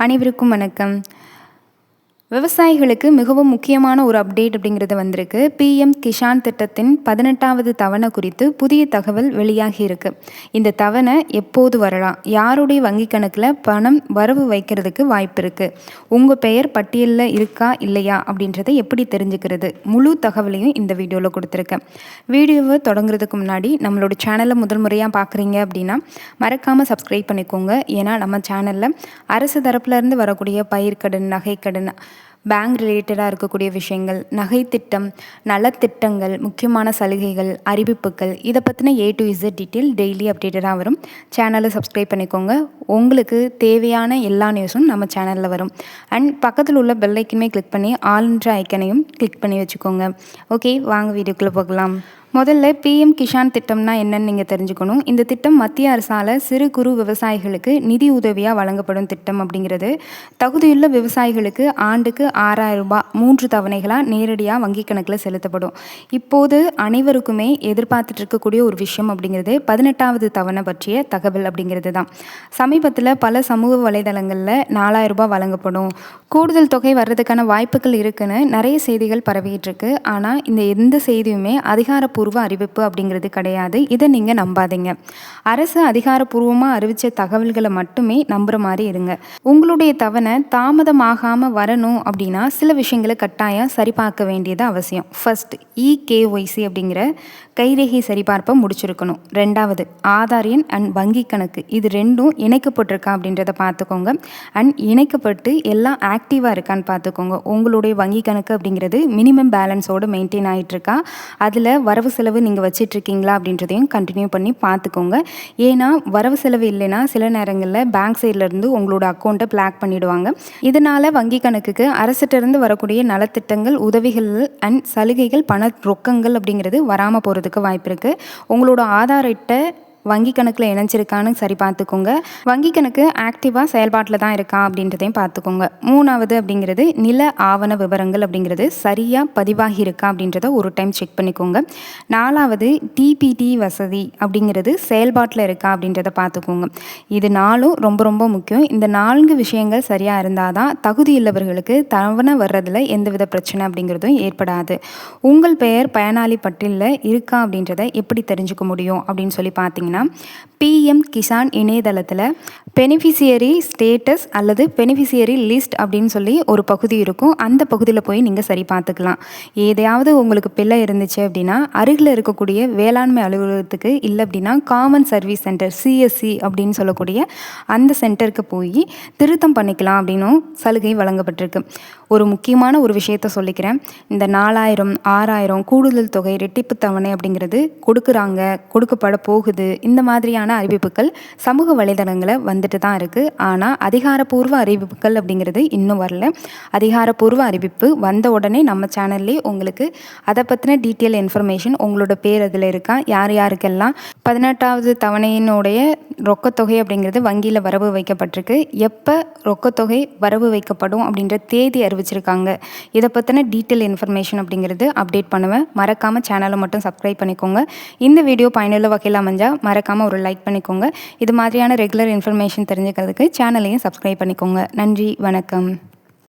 அனைவருக்கும் வணக்கம். விவசாயிகளுக்கு மிகவும் முக்கியமான ஒரு அப்டேட் அப்படிங்கிறது வந்திருக்கு. பிஎம் கிஷான் திட்டத்தின் 18வது தவணை குறித்து புதிய தகவல் வெளியாகி இருக்கு. இந்த தவணை எப்போது வரலாம், யாருடைய வங்கி கணக்கில் பணம் வரவு வைக்கிறதுக்கு வாய்ப்பு இருக்கு, உங்கள் பெயர் பட்டியலில் இருக்கா இல்லையா அப்படின்றத எப்படி தெரிஞ்சுக்கிறது, முழு தகவலையும் இந்த வீடியோவில் கொடுத்துருக்கேன். வீடியோவை தொடங்குறதுக்கு முன்னாடி நம்மளோட சேனலை முதல் முறையாக பார்க்குறீங்க அப்படின்னா மறக்காமல் சப்ஸ்கிரைப் பண்ணிக்கோங்க. ஏன்னா நம்ம சேனலில் அரசு தரப்புலேருந்து வரக்கூடிய பயிர்க்கடன், நகைக்கடன், பேங்க் ரிலேட்டடாக இருக்கக்கூடிய விஷயங்கள், நகை திட்டம், நலத்திட்டங்கள், முக்கியமான சலுகைகள், அறிவிப்புகள், இதை பற்றின A to Z detail daily அப்டேட்டடாக வரும். சேனலை சப்ஸ்கிரைப் பண்ணிக்கோங்க. உங்களுக்கு தேவையான எல்லா நியூஸும் நம்ம சேனலில் வரும். அண்ட் பக்கத்தில் உள்ள பெல் ஐக்கனுமே கிளிக் பண்ணி ஆல்ன்ற ஐக்கனையும் கிளிக் பண்ணி வச்சுக்கோங்க. ஓகே, வாங்க வீடியோக்குள்ளே போகலாம். முதல்ல பிஎம் கிஷான் திட்டம்னா என்னன்னு நீங்கள் தெரிஞ்சுக்கணும். இந்த திட்டம் மத்திய அரசால் சிறு குறு விவசாயிகளுக்கு நிதி உதவியாக வழங்கப்படும் திட்டம் அப்படிங்கிறது. தகுதியுள்ள விவசாயிகளுக்கு ஆண்டுக்கு 6000 ரூபாய் 3 தவணைகளாக நேரடியாக வங்கி கணக்கில் செலுத்தப்படும். இப்போது அனைவருக்குமே எதிர்பார்த்துட்டு இருக்கக்கூடிய ஒரு விஷயம் அப்படிங்கிறது 18வது தவணை பற்றிய தகவல் அப்படிங்கிறது தான். சமீபத்தில் பல சமூக வலைதளங்களில் 4000 ரூபாய் வழங்கப்படும், கூடுதல் தொகை வர்றதுக்கான வாய்ப்புகள் இருக்குன்னு நிறைய செய்திகள் பரவிட்டு இருக்கு. ஆனால் இந்த எந்த செய்தியுமே அதிகாரப்பூர்வ அறிவிப்பு அப்படிங்கிறது கிடையாது. இதை நீங்கள் நம்பாதீங்க. அரசு அதிகாரப்பூர்வமாக அறிவித்த தகவல்களை மட்டுமே நம்புற மாதிரி இருங்க. உங்களுடைய தவணை தாமதமாகாமல் வரணும் அப்படின்னா சில விஷயங்களை கட்டாயம் சரிபார்க்க வேண்டியது அவசியம். ஃபர்ஸ்ட், EKYC அப்படிங்கிற கைரேகை சரிபார்ப்பை முடிச்சிருக்கணும். 2வது, ஆதார் எண் அண்ட் வங்கி கணக்கு, இது ரெண்டும் இணைக்கப்பட்டிருக்கா அப்படின்றத பார்த்துக்கோங்க. அண்ட் இணைக்கப்பட்டு எல்லாம் ஆக்டிவாக இருக்கான்னு பார்த்துக்கோங்க. உங்களுடைய வங்கி கணக்கு அப்படிங்கிறது மினிமம் பேலன்ஸோடு மெயின்டைன் ஆகிட்டு இருக்கா, அதில் வரவு செலவு நீங்கள் வச்சிட்ருக்கீங்களா அப்படின்றதையும் கண்டினியூ பண்ணி பார்த்துக்கோங்க. ஏன்னா வரவு செலவு இல்லைன்னா சில நேரங்களில் பேங்க் சைட்லேருந்து உங்களோட அக்கௌண்ட்டை பிளாக் பண்ணிவிடுவாங்க. இதனால் வங்கி கணக்குக்கு அரசிட்டிருந்து வரக்கூடிய நலத்திட்டங்கள், உதவிகள் அண்ட் சலுகைகள், பண ரொக்கங்கள் அப்படிங்கிறது வராமல் போகிறதுக்கு வாய்ப்பு இருக்குது. உங்களோட ஆதார் அட்டை வங்கி கணக்கில் இணைஞ்சிருக்கான்னு சரி பார்த்துக்கோங்க. வங்கி கணக்கு ஆக்டிவாக செயல்பாட்டில் தான் இருக்கா அப்படின்றதையும் பார்த்துக்கோங்க. 3வது அப்படிங்கிறது நில ஆவண விவரங்கள் அப்படிங்கிறது சரியாக பதிவாகி இருக்கா அப்படின்றத ஒரு டைம் செக் பண்ணிக்கோங்க. 4வது, டிபிடி வசதி அப்படிங்கிறது செயல்பாட்டில் இருக்கா அப்படின்றத பார்த்துக்கோங்க. இது 4ம் ரொம்ப ரொம்ப முக்கியம். இந்த 4 விஷயங்கள் சரியாக இருந்தால் தான் தகுதியுள்ளவர்களுக்கு தவணை வர்றதில் எந்தவித பிரச்சனை அப்படிங்கிறதும் ஏற்படாது. உங்கள் பெயர் பயனாளி பட்டியலில் இருக்கா அப்படின்றத எப்படி தெரிஞ்சுக்க முடியும் அப்படின்னு சொல்லி பார்த்தீங்கன்னா, பிஎம் கிசான் இணையதளத்தில் பெனிஃபிஷியரி ஸ்டேட்டஸ் அல்லது பெனிஃபிஷியரி லிஸ்ட் அப்படின்னு சொல்லி ஒரு பகுதி இருக்கும். அந்த பகுதியில் போய் நீங்கள் சரி பார்த்துக்கலாம். ஏதையாவது உங்களுக்கு பிள்ளை இருந்துச்சு அப்படின்னா அருகில் இருக்கக்கூடிய வேளாண்மை அலுவலகத்துக்கு, இல்லை அப்படின்னா காமன் சர்வீஸ் சென்டர் CSC அப்படின்னு சொல்லக்கூடிய அந்த சென்டருக்கு போய் திருத்தம் பண்ணிக்கலாம் அப்படின்னும் சலுகை வழங்கப்பட்டிருக்கு. ஒரு முக்கியமான ஒரு விஷயத்த சொல்லிக்கிறேன். இந்த 4000, 6000 கூடுதல் தொகை, ரெட்டிப்பு தவணை அப்படிங்கிறது கொடுக்குறாங்க, கொடுக்கப்பட போகுது, இந்த மாதிரியான அறிவிப்புகள் சமூக வலைதளங்களை வந்துட்டு தான் இருக்குது. ஆனால் அதிகாரப்பூர்வ அறிவிப்புகள் அப்படிங்கிறது இன்னும் வரல. அதிகாரப்பூர்வ அறிவிப்பு வந்த உடனே நம்ம சேனல்லே உங்களுக்கு அதை பற்றின டீட்டெயில் இன்ஃபர்மேஷன், உங்களோட பேர் அதில் இருக்கா, யார் யாருக்கெல்லாம் 18வது தவணையினுடைய ரொக்கத்தொகை அப்படிங்கிறது வங்கியில் வரவு வைக்கப்பட்டிருக்கு, எப்போ ரொக்கத்தொகை வரவு வைக்கப்படும் அப்படின்ற தேதி அறிவிச்சிருக்காங்க, இதை பற்றின டீட்டெயில் இன்ஃபர்மேஷன் அப்படிங்கிறது அப்டேட் பண்ணுவேன். மறக்காமல் சேனலை மட்டும் சப்ஸ்கிரைப் பண்ணிக்கோங்க. இந்த வீடியோ பயனுள்ள வகையில் அமைஞ்சால் மறக்காமல் ஒரு லைக் பண்ணிக்கோங்க. இது மாதிரியான ரெகுலர் இன்ஃபர்மேஷன் தெரிஞ்சுக்கிறதுக்கு சேனலையும் சப்ஸ்கிரைப் பண்ணிக்கோங்க. நன்றி, வணக்கம்.